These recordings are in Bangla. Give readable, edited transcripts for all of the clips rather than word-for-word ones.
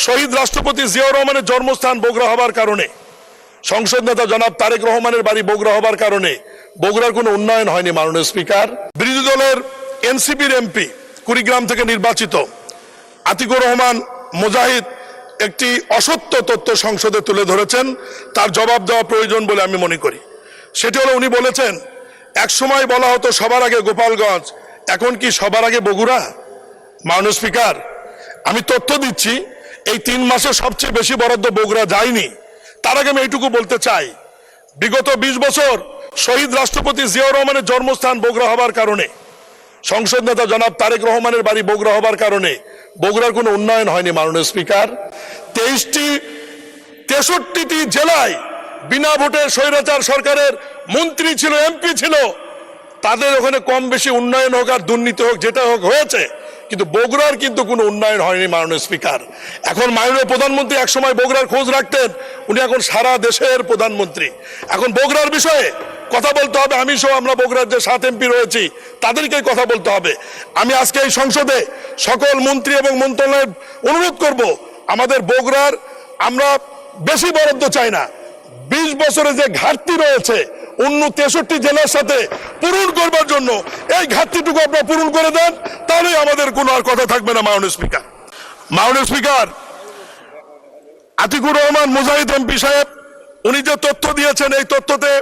শহীদ রাষ্ট্রপতি জিয়াউর রহমানের জন্মস্থান বগুড়া হবার কারণে, সংসদ নেতা জনাব তারেক রহমানের বাড়ি বগুড়া হবার কারণে বগুড়ার কোনো উন্নয়ন হয়নি। মাননীয় স্পিকার, বিরোধী দলের এনসিপির এমপি কুড়িগ্রাম থেকে নির্বাচিত আতিকুর রহমান মুজাহিদ একটি অসত্য তথ্য সংসদে তুলে ধরেছেন, তার জবাব দেওয়া প্রয়োজন বলে আমি মনে করি। সেটি হলো, উনি বলেছেন এক সময় বলা হতো সবার আগে গোপালগঞ্জ, এখন কি সবার আগে বগুড়া? মাননীয় স্পিকার, আমি তথ্য দিচ্ছি, এই 3 মাসে সবচেয়ে বেশি বরাদ্দ বগুড়া যায়নি। তার আগে আমি এইটুকু বলতে চাই, বিগত 20 বছর শহীদ রাষ্ট্রপতি জিয়াউর রহমানের জন্মস্থান বগুড়া হবার কারণে, সংসদ নেতা জনাব তারেক রহমানের বাড়ি বগুড়া হবার কারণে বগুড়ার কোনো উন্নয়ন হয়নি। মাননীয় স্পিকার, 63টি জেলায় বিনা ভোটে স্বৈরাচার সরকারের মন্ত্রী ছিল, এমপি ছিল, তাদের ওখানে কম বেশি উন্নয়ন হোক আর দুর্নীতি হোক, যেটা হোক হয়েছে, কিন্তু বগুড়ার কিন্তু কোনো উন্নয়ন হয়নি। মাননীয় স্পিকার, এখন মাননীয় প্রধানমন্ত্রী একসময় বগুড়ার খোঁজ রাখতেন, উনি এখন সারা দেশের প্রধানমন্ত্রী। এখন বগুড়ার বিষয়ে কথা বলতে হবে, আমি সহ আমরা বগুড়ার যে 7 এমপি রয়েছি তাদেরকেই কথা বলতে হবে। আমি আজকে এই সংসদে সকল মন্ত্রী এবং মন্ত্রণালয়ের অনুরোধ করব, আমাদের বগুড়ার আমরা বেশি বরাদ্দ চাই না, 20 বছরে যে ঘাটতি রয়েছে অন্য 63 জেলার সাথে পূরণ করবার জন্য এই ঘাটতিটুকু আপনারা পূরণ করে দেন, তাহলেই আমাদের কোনো আর কথা থাকবে না। মাননীয় স্পিকার, আতিকুর রহমান মুজাহিদ এমপি সাহেব উনি যে তথ্য দিয়েছেন, এই তথ্যতে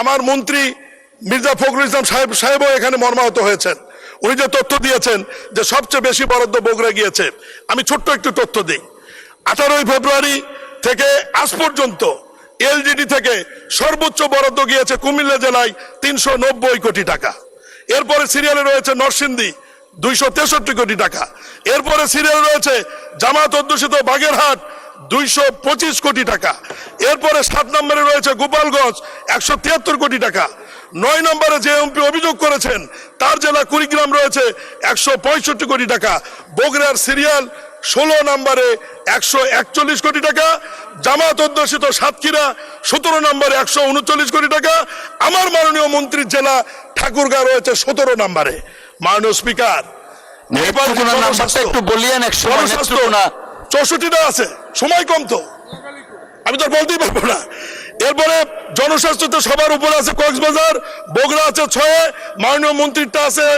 আমার মন্ত্রী মির্জা ফখরুল ইসলাম সাহেবও এখানে মর্মাহত হয়েছেন। উনি যে তথ্য দিয়েছেন যে সবচেয়ে বেশি বরাদ্দ বগুড়া গিয়েছে, আমি ছোট্ট একটু তথ্য দিই। 18ই ফেব্রুয়ারি থেকে আজ পর্যন্ত এলজিডি থেকে সর্বোচ্চ বরাদ্দ গিয়েছে কুমিল্লা জেলায় 390 কোটি টাকা। এরপরে সিরিয়ালে রয়েছে নরসিংদী 263 কোটি টাকা। এরপরে সিরিয়ালে রয়েছে জামাত অধ্যুষিত বাগেরহাট 225 কোটি টাকা। এরপরে 7 নম্বরে রয়েছে গোপালগঞ্জ 173 কোটি টাকা। 9 নম্বরে যে এমপি অভিযোগ করেছেন তার জেলা কুড়িগ্রাম রয়েছে 165 কোটি টাকা। বগুড়ার সিরিয়াল 16 নম্বরে 141 কোটি টাকা। জামাত অধ্যুষিত সাতক্ষীরা 17 নম্বরে 139 কোটি টাকা। আমার মাননীয় মন্ত্রীর জেলা ঠাকুরগাঁও রয়েছে 17 নম্বরে। মাননীয় স্পিকার, একটু বলিয়েন, 64টা আছে, সময় কম তো আমি তো বলতেই পারবো না। এরপরে জনস্বাস্থ্যতে সবার উপরে আছে কক্সবাজার, বগুড়া আছে 6, মাননীয় মন্ত্রীটা আছে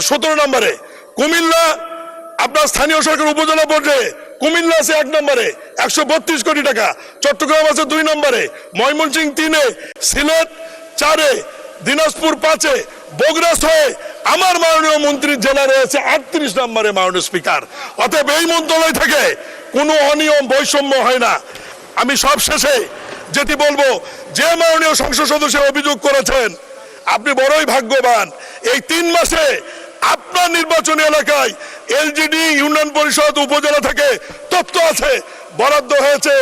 17 নম্বরে। কুমিল্লা আপনার স্থানীয় সরকার উপজেলা পর্যায়ে কুমিল্লা আছে 1 নম্বরে 132 কোটি টাকা। চট্টগ্রাম আছে 2 নম্বরে, ময়মনসিংহ 3-এ, সিলেট 4-এ, দিনাজপুর 5-এ, বগুড়া 6-এ, আমার মাননীয় মন্ত্রীর জেলা রয়েছে 38 নম্বরে। মাননীয় স্পিকার, অতএব এই মন্ত্রণালয় থেকে কোনো অনিয়ম বৈষম্য হয় না। আমি সব শেষে যেটি বলবো, যে মাননীয় সংসদ সদস্য অভিযোগ করেছেন, আপনি বড়ই ভাগ্যবান, এই 3 মাসে আপনার নির্বাচনী এলাকায় এলজিডি ইউনিয়ন পরিষদ উপজেলা থেকে তথ্য আছে বরাদ্দ হয়েছে